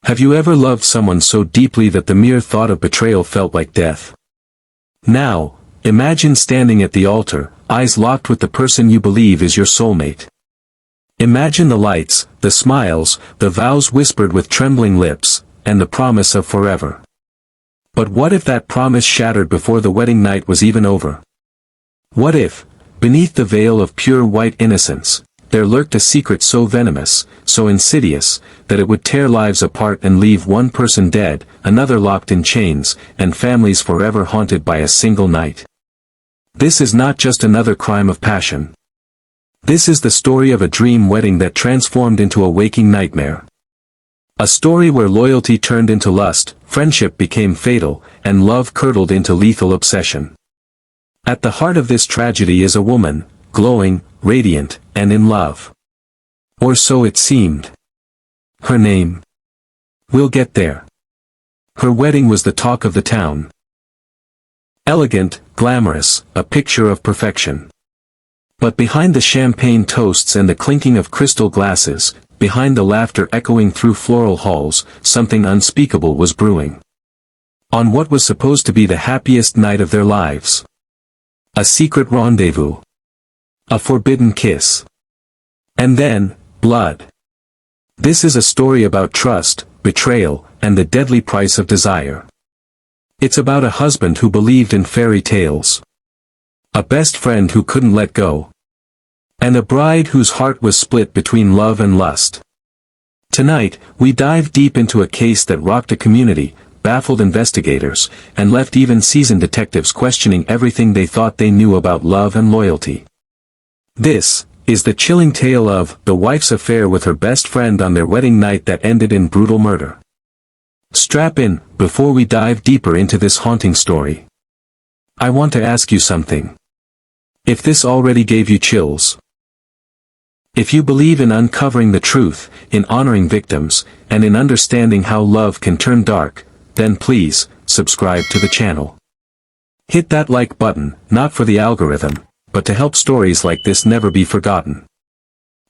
Have you ever loved someone so deeply that the mere thought of betrayal felt like death? Now, imagine standing at the altar, eyes locked with the person you believe is your soulmate. Imagine the lights, the smiles, the vows whispered with trembling lips, and the promise of forever. But what if that promise shattered before the wedding night was even over? What if, beneath the veil of pure white innocence, there lurked a secret so venomous, so insidious, that it would tear lives apart and leave one person dead, another locked in chains, and families forever haunted by a single night? This is not just another crime of passion. This is the story of a dream wedding that transformed into a waking nightmare. A story where loyalty turned into lust, friendship became fatal, and love curdled into lethal obsession. At the heart of this tragedy is a woman, glowing, radiant, and in love. Or so it seemed. Her name? We'll get there. Her wedding was the talk of the town. Elegant, glamorous, a picture of perfection. But behind the champagne toasts and the clinking of crystal glasses, behind the laughter echoing through floral halls, something unspeakable was brewing. On what was supposed to be the happiest night of their lives. A secret rendezvous. A forbidden kiss. And then, blood. This is a story about trust, betrayal, and the deadly price of desire. It's about a husband who believed in fairy tales. A best friend who couldn't let go. And a bride whose heart was split between love and lust. Tonight, we dive deep into a case that rocked a community, baffled investigators, and left even seasoned detectives questioning everything they thought they knew about love and loyalty. This is the chilling tale of the wife's affair with her best friend on their wedding night that ended in brutal murder. Strap in, before we dive deeper into this haunting story. I want to ask you something. If this already gave you chills. If you believe in uncovering the truth, in honoring victims, and in understanding how love can turn dark, then please, subscribe to the channel. Hit that like button, not for the algorithm, but to help stories like this never be forgotten.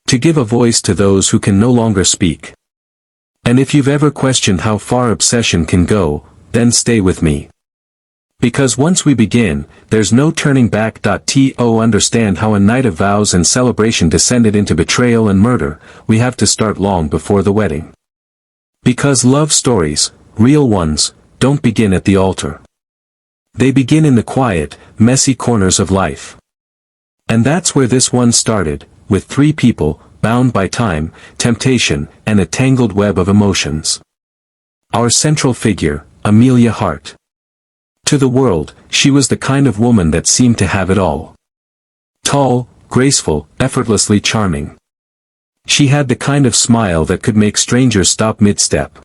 To give a voice to those who can no longer speak. And if you've ever questioned how far obsession can go, then stay with me. Because once we begin, there's no turning back. To understand how a night of vows and celebration descended into betrayal and murder, we have to start long before the wedding. Because love stories, real ones, don't begin at the altar. They begin in the quiet, messy corners of life. And that's where this one started, with three people, bound by time, temptation, and a tangled web of emotions. Our central figure, Amelia Hart. To the world, she was the kind of woman that seemed to have it all. Tall, graceful, effortlessly charming. She had the kind of smile that could make strangers stop mid-step.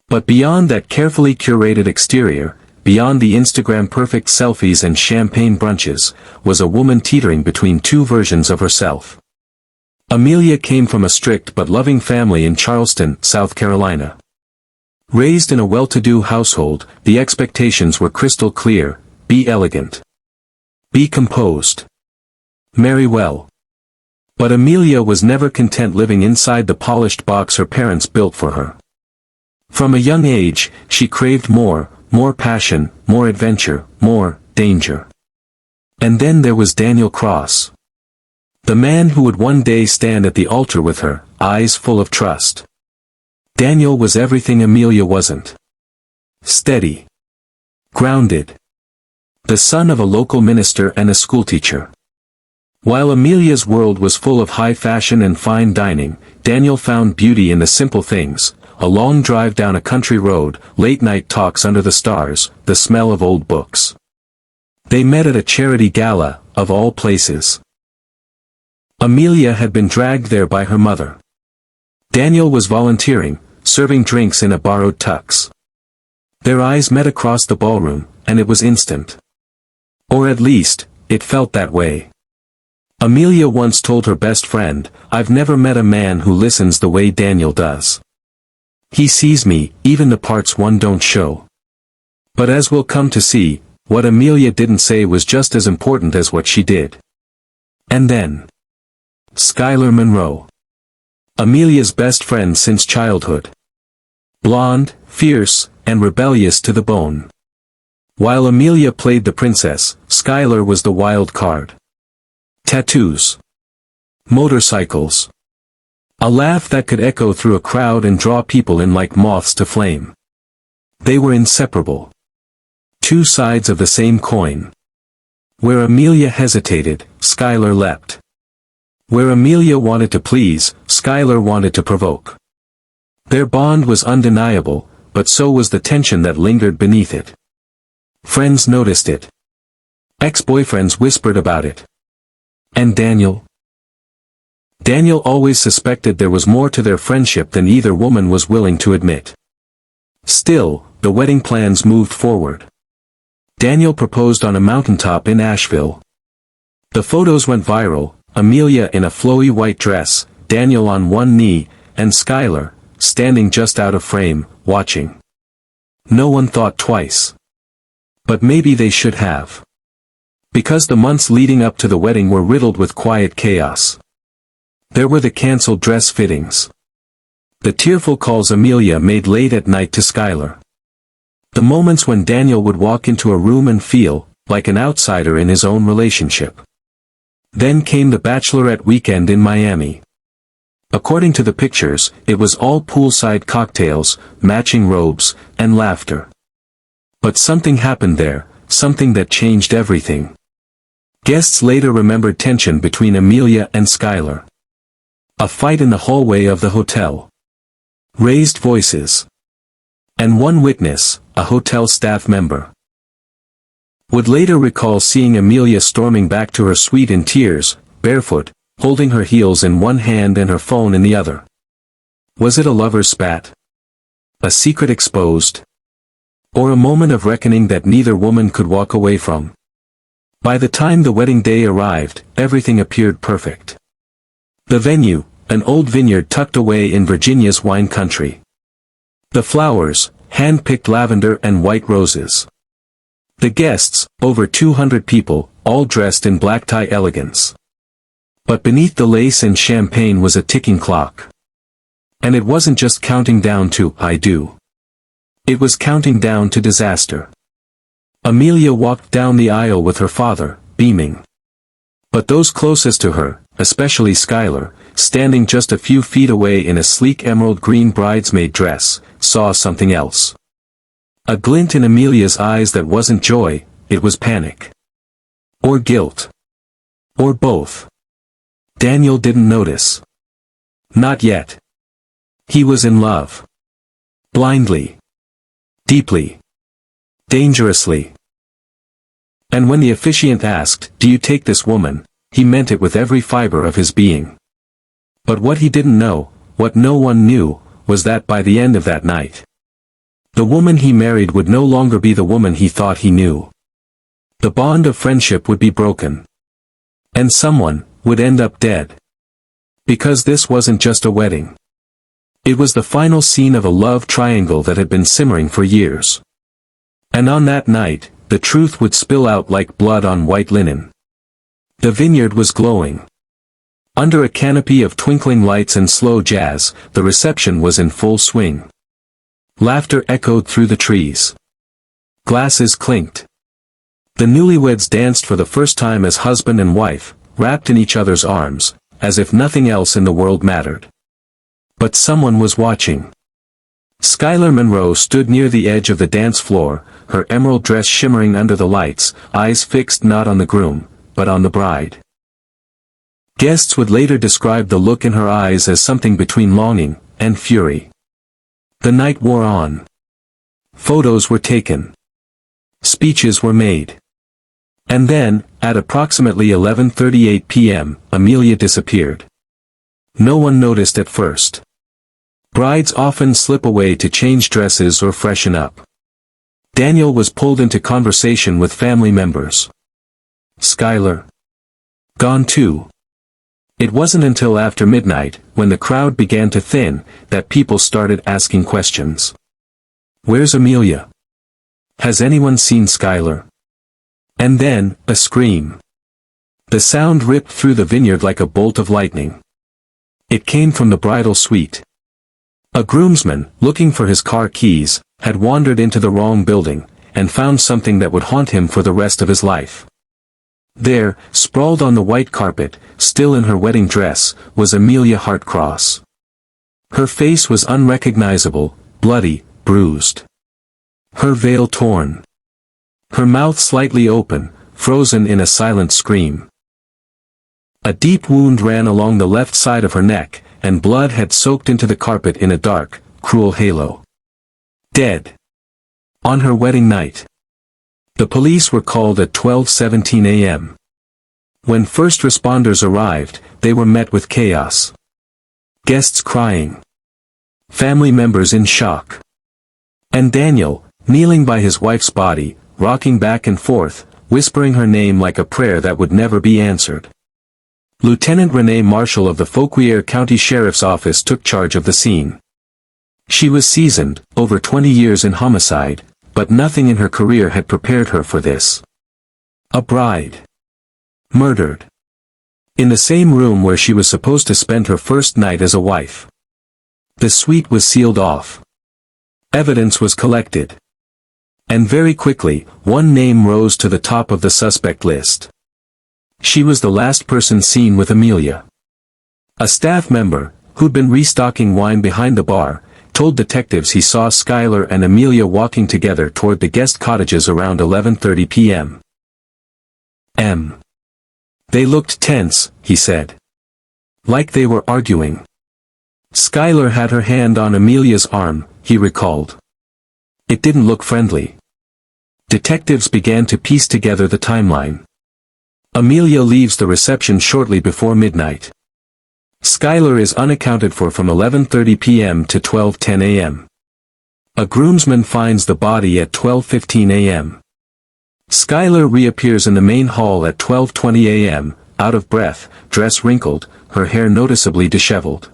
But beyond that carefully curated exterior, beyond the Instagram-perfect selfies and champagne brunches, was a woman teetering between two versions of herself. Amelia came from a strict but loving family in Charleston, South Carolina. Raised in a well-to-do household, the expectations were crystal clear: be elegant. Be composed. Marry well. But Amelia was never content living inside the polished box her parents built for her. From a young age, she craved more passion, more adventure, more danger. And then there was Daniel Cross. The man who would one day stand at the altar with her, eyes full of trust. Daniel was everything Amelia wasn't. Steady. Grounded. The son of a local minister and a schoolteacher. While Amelia's world was full of high fashion and fine dining, Daniel found beauty in the simple things: a long drive down a country road, late-night talks under the stars, the smell of old books. They met at a charity gala, of all places. Amelia had been dragged there by her mother. Daniel was volunteering, serving drinks in a borrowed tux. Their eyes met across the ballroom, and it was instant. Or at least, it felt that way. Amelia once told her best friend, "I've never met a man who listens the way Daniel does. He sees me, even the parts one don't show." But as we'll come to see, what Amelia didn't say was just as important as what she did. And then, Skylar Monroe. Amelia's best friend since childhood. Blonde, fierce, and rebellious to the bone. While Amelia played the princess, Skylar was the wild card. Tattoos. Motorcycles. A laugh that could echo through a crowd and draw people in like moths to flame. They were inseparable. Two sides of the same coin. Where Amelia hesitated, Skylar leapt. Where Amelia wanted to please, Skylar wanted to provoke. Their bond was undeniable, but so was the tension that lingered beneath it. Friends noticed it. Ex-boyfriends whispered about it. And Daniel? Daniel always suspected there was more to their friendship than either woman was willing to admit. Still, the wedding plans moved forward. Daniel proposed on a mountaintop in Asheville. The photos went viral, Amelia in a flowy white dress, Daniel on one knee, and Skylar, standing just out of frame, watching. No one thought twice. But maybe they should have. Because the months leading up to the wedding were riddled with quiet chaos. There were the cancelled dress fittings. The tearful calls Amelia made late at night to Skylar. The moments when Daniel would walk into a room and feel like an outsider in his own relationship. Then came the bachelorette weekend in Miami. According to the pictures, it was all poolside cocktails, matching robes, and laughter. But something happened there, something that changed everything. Guests later remembered tension between Amelia and Skylar. A fight in the hallway of the hotel. Raised voices. And one witness, a hotel staff member, would later recall seeing Amelia storming back to her suite in tears, barefoot, holding her heels in one hand and her phone in the other. Was it a lover's spat? A secret exposed? Or a moment of reckoning that neither woman could walk away from? By the time the wedding day arrived, everything appeared perfect. The venue, an old vineyard tucked away in Virginia's wine country. The flowers, hand-picked lavender and white roses. The guests, over 200 people, all dressed in black tie elegance. But beneath the lace and champagne was a ticking clock. And it wasn't just counting down to "I do." It was counting down to disaster. Amelia walked down the aisle with her father, beaming. But those closest to her, especially Skylar, standing just a few feet away in a sleek emerald green bridesmaid dress, saw something else. A glint in Amelia's eyes that wasn't joy, it was panic. Or guilt. Or both. Daniel didn't notice. Not yet. He was in love. Blindly. Deeply. Dangerously. And when the officiant asked, "Do you take this woman?" he meant it with every fiber of his being. But what he didn't know, what no one knew, was that by the end of that night, the woman he married would no longer be the woman he thought he knew. The bond of friendship would be broken. And someone would end up dead. Because this wasn't just a wedding. It was the final scene of a love triangle that had been simmering for years. And on that night, the truth would spill out like blood on white linen. The vineyard was glowing. Under a canopy of twinkling lights and slow jazz, the reception was in full swing. Laughter echoed through the trees. Glasses clinked. The newlyweds danced for the first time as husband and wife, wrapped in each other's arms, as if nothing else in the world mattered. But someone was watching. Skylar Monroe stood near the edge of the dance floor, her emerald dress shimmering under the lights, eyes fixed not on the groom, but on the bride. Guests would later describe the look in her eyes as something between longing and fury. The night wore on. Photos were taken. Speeches were made. And then, at approximately 11:38 p.m., Amelia disappeared. No one noticed at first. Brides often slip away to change dresses or freshen up. Daniel was pulled into conversation with family members. Skylar? Gone too. It wasn't until after midnight, when the crowd began to thin, that people started asking questions. Where's Amelia? Has anyone seen Skylar? And then, a scream. The sound ripped through the vineyard like a bolt of lightning. It came from the bridal suite. A groomsman, looking for his car keys, had wandered into the wrong building, and found something that would haunt him for the rest of his life. There, sprawled on the white carpet, still in her wedding dress, was Amelia Hartcross. Her face was unrecognizable, bloody, bruised. Her veil torn. Her mouth slightly open, frozen in a silent scream. A deep wound ran along the left side of her neck, and blood had soaked into the carpet in a dark, cruel halo. Dead. On her wedding night. The police were called at 12:17 a.m. When first responders arrived, they were met with chaos. Guests crying. Family members in shock. And Daniel, kneeling by his wife's body, rocking back and forth, whispering her name like a prayer that would never be answered. Lieutenant Renee Marshall of the Fauquier County Sheriff's Office took charge of the scene. She was seasoned, over 20 years in homicide, but nothing in her career had prepared her for this. A bride. Murdered. In the same room where she was supposed to spend her first night as a wife. The suite was sealed off. Evidence was collected. And very quickly, one name rose to the top of the suspect list. She was the last person seen with Amelia. A staff member, who'd been restocking wine behind the bar, told detectives he saw Skylar and Amelia walking together toward the guest cottages around 11:30 p.m. They looked tense, he said. Like they were arguing. Skylar had her hand on Amelia's arm, he recalled. It didn't look friendly. Detectives began to piece together the timeline. Amelia leaves the reception shortly before midnight. Skylar is unaccounted for from 11:30 p.m. to 12:10 a.m. A groomsman finds the body at 12:15 a.m. Skylar reappears in the main hall at 12:20 a.m., out of breath, dress wrinkled, her hair noticeably disheveled.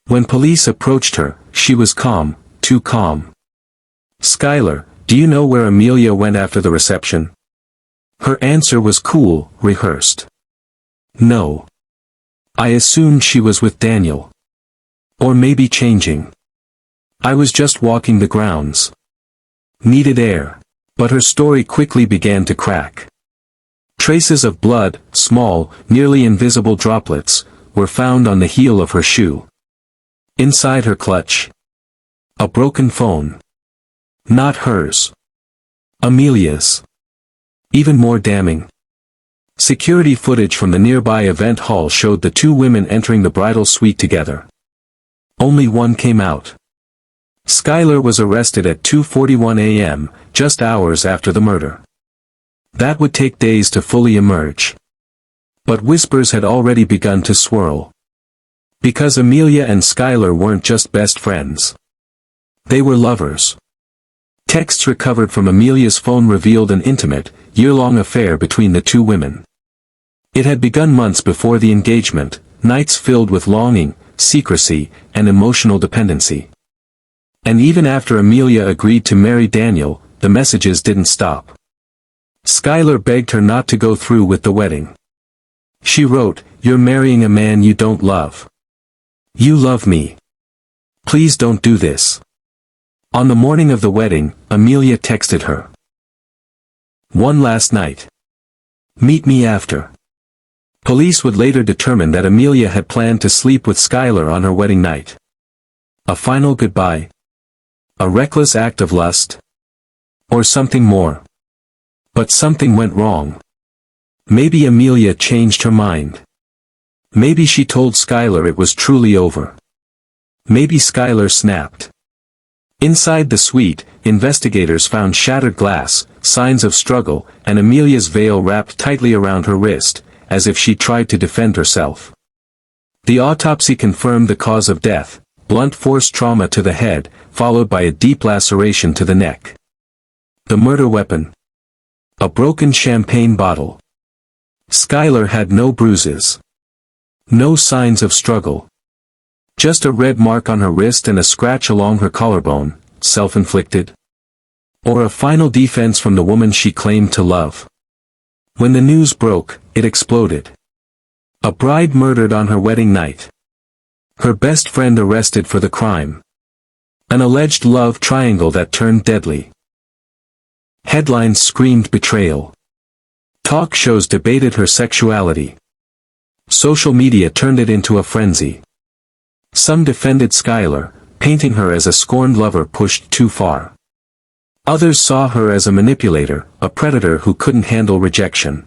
When police approached her, she was calm, too calm. Skylar, do you know where Amelia went after the reception? Her answer was cool, rehearsed. No. I assumed she was with Daniel. Or maybe changing. I was just walking the grounds. Needed air. But her story quickly began to crack. Traces of blood, small, nearly invisible droplets, were found on the heel of her shoe. Inside her clutch. A broken phone. Not hers. Amelia's. Even more damning. Security footage from the nearby event hall showed the two women entering the bridal suite together. Only one came out. Skylar was arrested at 2:41 a.m., just hours after the murder. That would take days to fully emerge. But whispers had already begun to swirl. Because Amelia and Skylar weren't just best friends. They were lovers. Texts recovered from Amelia's phone revealed an intimate, year-long affair between the two women. It had begun months before the engagement, nights filled with longing, secrecy, and emotional dependency. And even after Amelia agreed to marry Daniel, the messages didn't stop. Skylar begged her not to go through with the wedding. She wrote, "You're marrying a man you don't love. You love me. Please don't do this." On the morning of the wedding, Amelia texted her. "One last night. Meet me after." Police would later determine that Amelia had planned to sleep with Skylar on her wedding night. A final goodbye? A reckless act of lust? Or something more? But something went wrong. Maybe Amelia changed her mind. Maybe she told Skylar it was truly over. Maybe Skylar snapped. Inside the suite, investigators found shattered glass, signs of struggle, and Amelia's veil wrapped tightly around her wrist, as if she tried to defend herself. The autopsy confirmed the cause of death, blunt force trauma to the head, followed by a deep laceration to the neck. The murder weapon? A broken champagne bottle. Skylar had no bruises. No signs of struggle. Just a red mark on her wrist and a scratch along her collarbone, self-inflicted? Or a final defense from the woman she claimed to love? When the news broke, it exploded. A bride murdered on her wedding night. Her best friend arrested for the crime. An alleged love triangle that turned deadly. Headlines screamed betrayal. Talk shows debated her sexuality. Social media turned it into a frenzy. Some defended Skylar, painting her as a scorned lover pushed too far. Others saw her as a manipulator, a predator who couldn't handle rejection.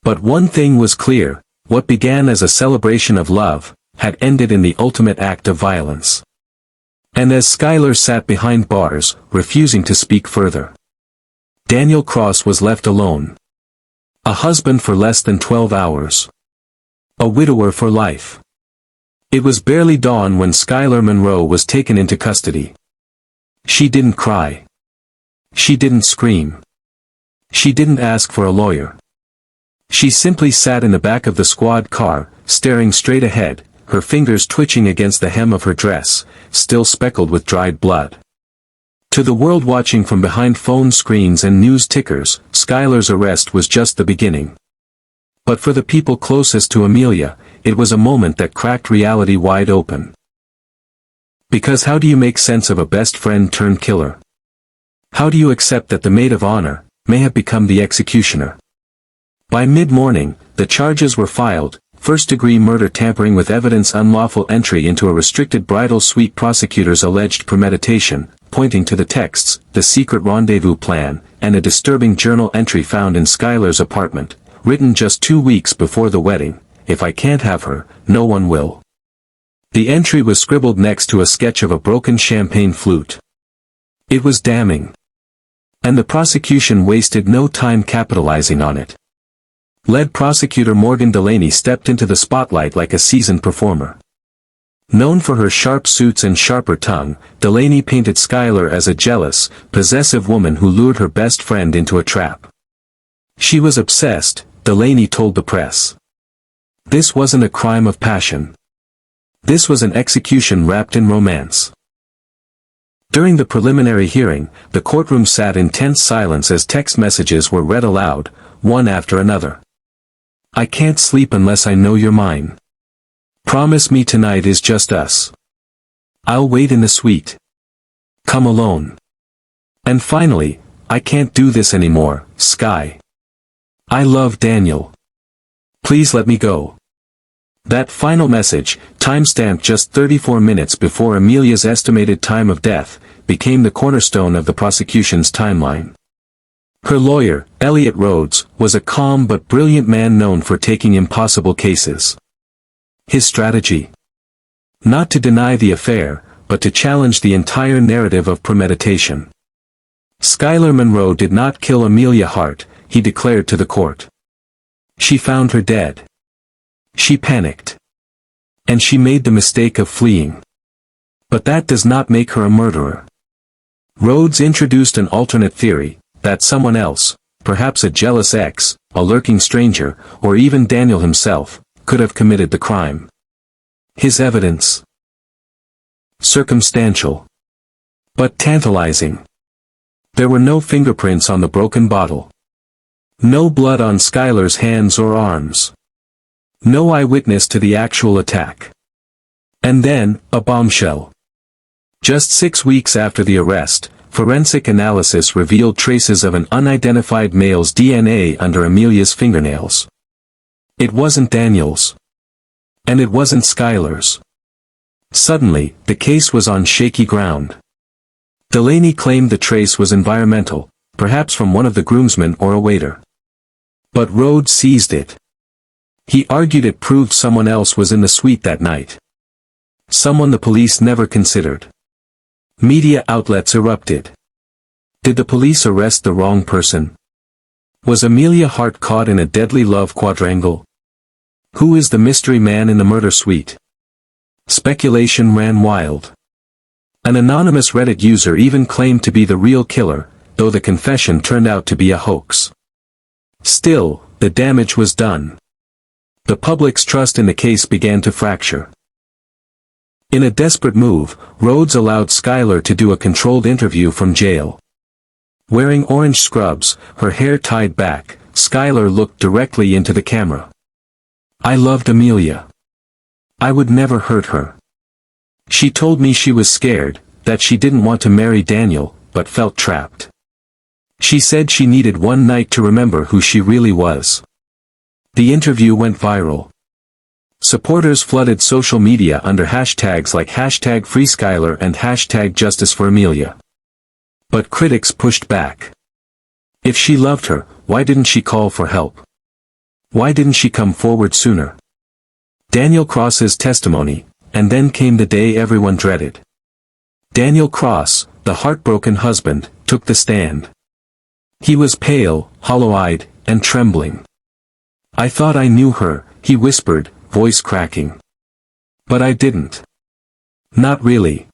But one thing was clear, what began as a celebration of love, had ended in the ultimate act of violence. And as Skylar sat behind bars, refusing to speak further, Daniel Cross was left alone. A husband for less than 12 hours. A widower for life. It was barely dawn when Skylar Monroe was taken into custody. She didn't cry. She didn't scream. She didn't ask for a lawyer. She simply sat in the back of the squad car, staring straight ahead, her fingers twitching against the hem of her dress, still speckled with dried blood. To the world watching from behind phone screens and news tickers, Skylar's arrest was just the beginning. But for the people closest to Amelia, it was a moment that cracked reality wide open. Because how do you make sense of a best friend turned killer? How do you accept that the maid of honor may have become the executioner? By mid-morning, the charges were filed: first-degree murder, tampering with evidence, unlawful entry into a restricted bridal suite, prosecutors alleged premeditation, pointing to the texts, the secret rendezvous plan, and a disturbing journal entry found in Skylar's apartment, written just 2 weeks before the wedding: "If I can't have her, no one will." The entry was scribbled next to a sketch of a broken champagne flute. It was damning. And the prosecution wasted no time capitalizing on it. Lead prosecutor Morgan Delaney stepped into the spotlight like a seasoned performer. Known for her sharp suits and sharper tongue, Delaney painted Skylar as a jealous, possessive woman who lured her best friend into a trap. She was obsessed, Delaney told the press. This wasn't a crime of passion. This was an execution wrapped in romance. During the preliminary hearing, the courtroom sat in tense silence as text messages were read aloud, one after another. "I can't sleep unless I know you're mine. Promise me tonight is just us. I'll wait in the suite. Come alone." And finally, "I can't do this anymore, Sky. I love Daniel. Please let me go." That final message, timestamped just 34 minutes before Amelia's estimated time of death, became the cornerstone of the prosecution's timeline. Her lawyer, Elliot Rhodes, was a calm but brilliant man known for taking impossible cases. His strategy? Not to deny the affair, but to challenge the entire narrative of premeditation. Skylar Monroe did not kill Amelia Hart, he declared to the court. She found her dead. She panicked. And she made the mistake of fleeing. But that does not make her a murderer. Rhodes introduced an alternate theory, that someone else, perhaps a jealous ex, a lurking stranger, or even Daniel himself, could have committed the crime. His evidence? Circumstantial. But tantalizing. There were no fingerprints on the broken bottle. No blood on Skylar's hands or arms. No eyewitness to the actual attack. And then, a bombshell. Just 6 weeks after the arrest, forensic analysis revealed traces of an unidentified male's DNA under Amelia's fingernails. It wasn't Daniel's. And it wasn't Skylar's. Suddenly, the case was on shaky ground. Delaney claimed the trace was environmental, perhaps from one of the groomsmen or a waiter. But Rhodes seized it. He argued it proved someone else was in the suite that night. Someone the police never considered. Media outlets erupted. Did the police arrest the wrong person? Was Amelia Hart caught in a deadly love quadrangle? Who is the mystery man in the murder suite? Speculation ran wild. An anonymous Reddit user even claimed to be the real killer, though the confession turned out to be a hoax. Still, the damage was done. The public's trust in the case began to fracture. In a desperate move, Rhodes allowed Skylar to do a controlled interview from jail. Wearing orange scrubs, her hair tied back, Skylar looked directly into the camera. "I loved Amelia. I would never hurt her. She told me she was scared, that she didn't want to marry Daniel, but felt trapped. She said she needed one night to remember who she really was. The interview went viral. Supporters flooded social media under hashtags like #FreeSkylar and #JusticeForAmelia. But critics pushed back. If she loved her, why didn't she call for help? Why didn't she come forward sooner? Daniel Cross's testimony, and then came the day everyone dreaded. Daniel Cross, the heartbroken husband, took the stand. He was pale, hollow-eyed, and trembling. "I thought I knew her," he whispered, voice cracking. "But I didn't. Not really.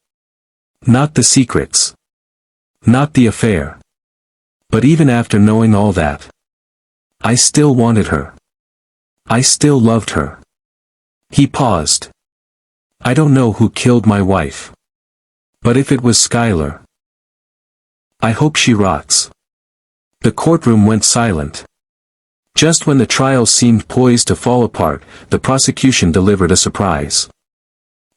Not the secrets. Not the affair. But even after knowing all that, I still wanted her. I still loved her." He paused. "I don't know who killed my wife. But if it was Skylar, I hope she rots." The courtroom went silent. Just when the trial seemed poised to fall apart, the prosecution delivered a surprise.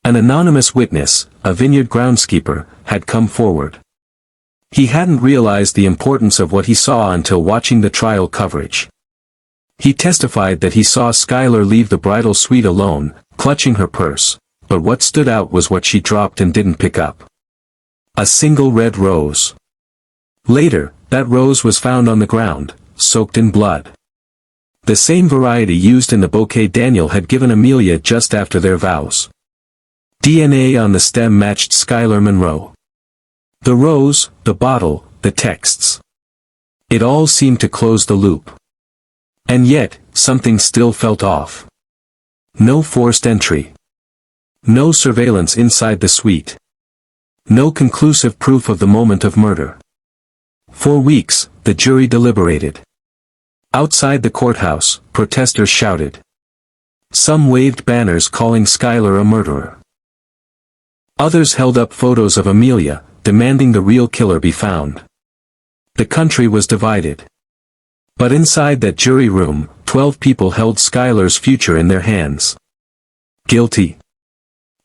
An anonymous witness, a vineyard groundskeeper, had come forward. He hadn't realized the importance of what he saw until watching the trial coverage. He testified that he saw Skylar leave the bridal suite alone, clutching her purse, but what stood out was what she dropped and didn't pick up. A single red rose. Later, that rose was found on the ground, soaked in blood. The same variety used in the bouquet Daniel had given Amelia just after their vows. DNA on the stem matched Skylar Monroe. The rose, the bottle, the texts. It all seemed to close the loop. And yet, something still felt off. No forced entry. No surveillance inside the suite. No conclusive proof of the moment of murder. For weeks, the jury deliberated. Outside the courthouse, protesters shouted. Some waved banners calling Skylar a murderer. Others held up photos of Amelia, demanding the real killer be found. The country was divided. But inside that jury room, 12 people held Skylar's future in their hands. Guilty.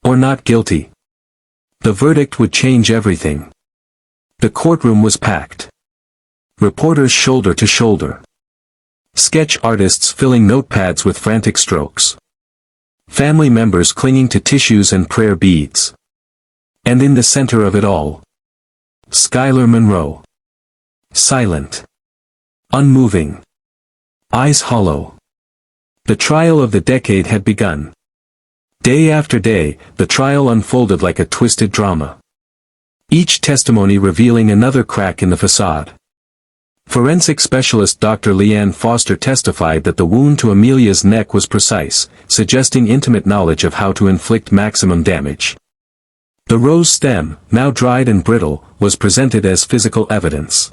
Or not guilty. The verdict would change everything. The courtroom was packed. Reporters shoulder to shoulder. Sketch artists filling notepads with frantic strokes. Family members clinging to tissues and prayer beads. And in the center of it all, Skylar Monroe. Silent. Unmoving. Eyes hollow. The trial of the decade had begun. Day after day, the trial unfolded like a twisted drama. Each testimony revealing another crack in the facade. Forensic specialist Dr. Leanne Foster testified that the wound to Amelia's neck was precise, suggesting intimate knowledge of how to inflict maximum damage. The rose stem, now dried and brittle, was presented as physical evidence.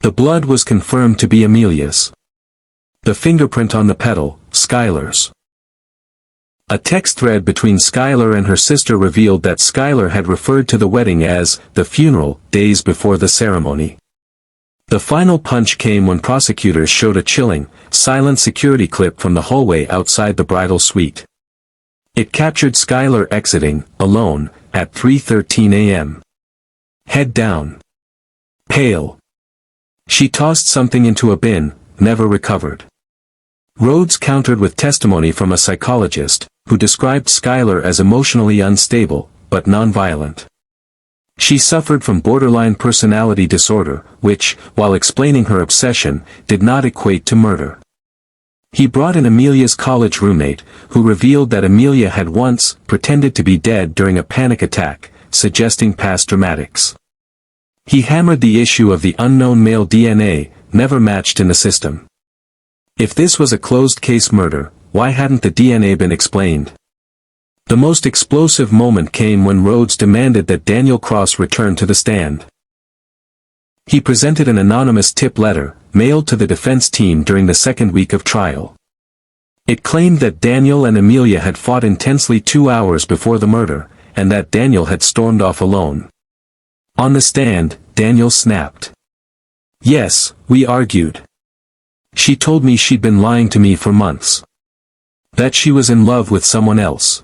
The blood was confirmed to be Amelia's. The fingerprint on the petal, Skylar's. A text thread between Skylar and her sister revealed that Skylar had referred to the wedding as the funeral days before the ceremony. The final punch came when prosecutors showed a chilling, silent security clip from the hallway outside the bridal suite. It captured Skylar exiting, alone, at 3:13 a.m. Head down. Pale. She tossed something into a bin, never recovered. Rhodes countered with testimony from a psychologist, who described Skylar as emotionally unstable, but nonviolent. She suffered from borderline personality disorder, which, while explaining her obsession, did not equate to murder. He brought in Amelia's college roommate, who revealed that Amelia had once pretended to be dead during a panic attack, suggesting past dramatics. He hammered the issue of the unknown male DNA, never matched in the system. If this was a closed-case murder, why hadn't the DNA been explained? The most explosive moment came when Rhodes demanded that Daniel Cross return to the stand. He presented an anonymous tip letter, mailed to the defense team during the second week of trial. It claimed that Daniel and Amelia had fought intensely 2 hours before the murder, and that Daniel had stormed off alone. On the stand, Daniel snapped. "Yes, we argued. She told me she'd been lying to me for months. That she was in love with someone else.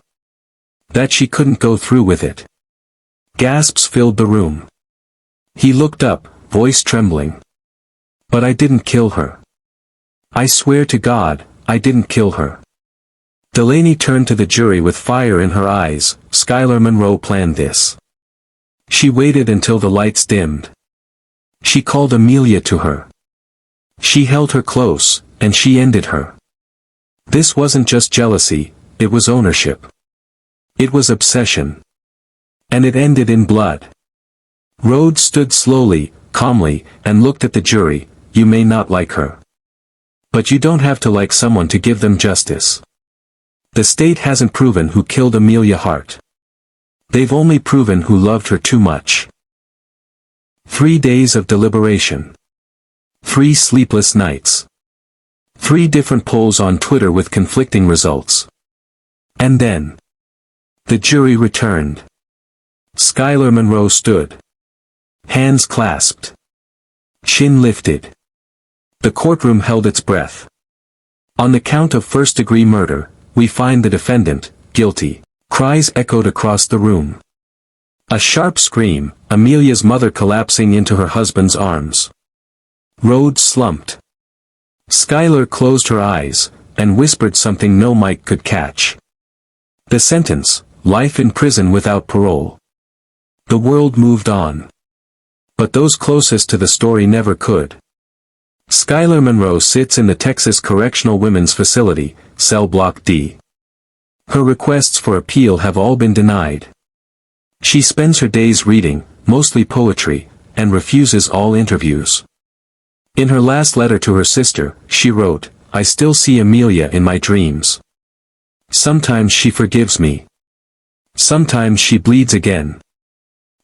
That she couldn't go through with it. Gasps filled the room. He looked up, voice trembling. But I didn't kill her. I swear to God, I didn't kill her. Delaney turned to the jury with fire in her eyes. Skylar Monroe planned this. She waited until the lights dimmed. She called Amelia to her. She held her close, and she ended her. This wasn't just jealousy, it was ownership. It was obsession. And it ended in blood. Rhodes stood slowly, calmly, and looked at the jury. You may not like her. But you don't have to like someone to give them justice. The state hasn't proven who killed Amelia Hart. They've only proven who loved her too much. 3 days of deliberation. 3 sleepless nights. 3 different polls on Twitter with conflicting results. And then the jury returned. Skylar Monroe stood. Hands clasped. Chin lifted. The courtroom held its breath. On the count of first-degree murder, we find the defendant guilty. Cries echoed across the room. A sharp scream, Amelia's mother collapsing into her husband's arms. Rhodes slumped. Skylar closed her eyes, and whispered something no mic could catch. The sentence, life in prison without parole. The world moved on. But those closest to the story never could. Skylar Monroe sits in the Texas Correctional Women's Facility, Cell Block D. Her requests for appeal have all been denied. She spends her days reading, mostly poetry, and refuses all interviews. In her last letter to her sister, she wrote, I still see Amelia in my dreams. Sometimes she forgives me. Sometimes she bleeds again.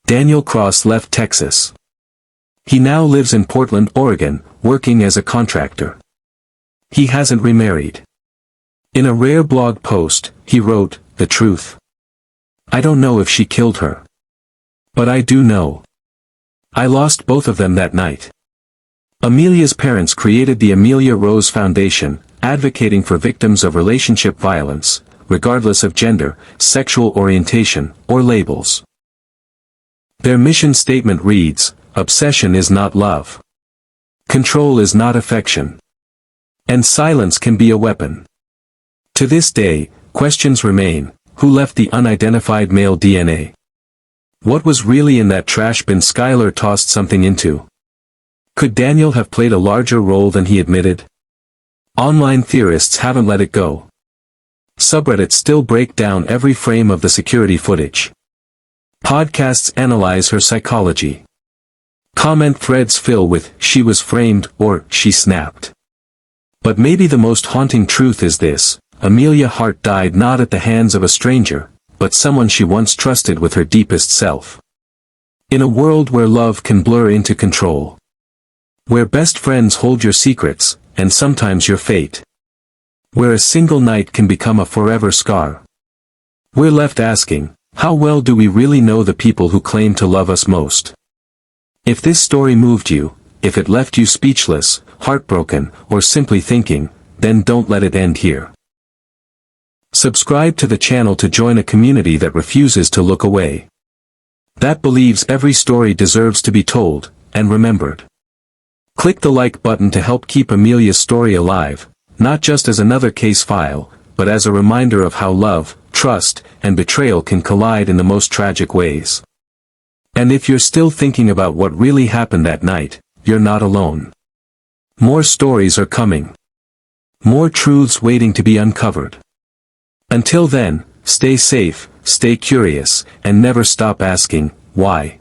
Daniel Cross left Texas. He now lives in Portland, Oregon, working as a contractor. He hasn't remarried. In a rare blog post, he wrote, the truth. I don't know if she killed her. But I do know. I lost both of them that night. Amelia's parents created the Amelia Rose Foundation, advocating for victims of relationship violence, regardless of gender, sexual orientation, or labels. Their mission statement reads, obsession is not love. Control is not affection. And silence can be a weapon. To this day, questions remain. Who left the unidentified male DNA? What was really in that trash bin Skylar tossed something into? Could Daniel have played a larger role than he admitted? Online theorists haven't let it go. Subreddits still break down every frame of the security footage. Podcasts analyze her psychology. Comment threads fill with, she was framed, or, she snapped. But maybe the most haunting truth is this, Amelia Hart died not at the hands of a stranger, but someone she once trusted with her deepest self. In a world where love can blur into control. Where best friends hold your secrets, and sometimes your fate. Where a single night can become a forever scar. We're left asking, how well do we really know the people who claim to love us most? If this story moved you, if it left you speechless, heartbroken, or simply thinking, then don't let it end here. Subscribe to the channel to join a community that refuses to look away. That believes every story deserves to be told, and remembered. Click the like button to help keep Amelia's story alive, not just as another case file, but as a reminder of how love, trust, and betrayal can collide in the most tragic ways. And if you're still thinking about what really happened that night, you're not alone. More stories are coming. More truths waiting to be uncovered. Until then, stay safe, stay curious, and never stop asking, why?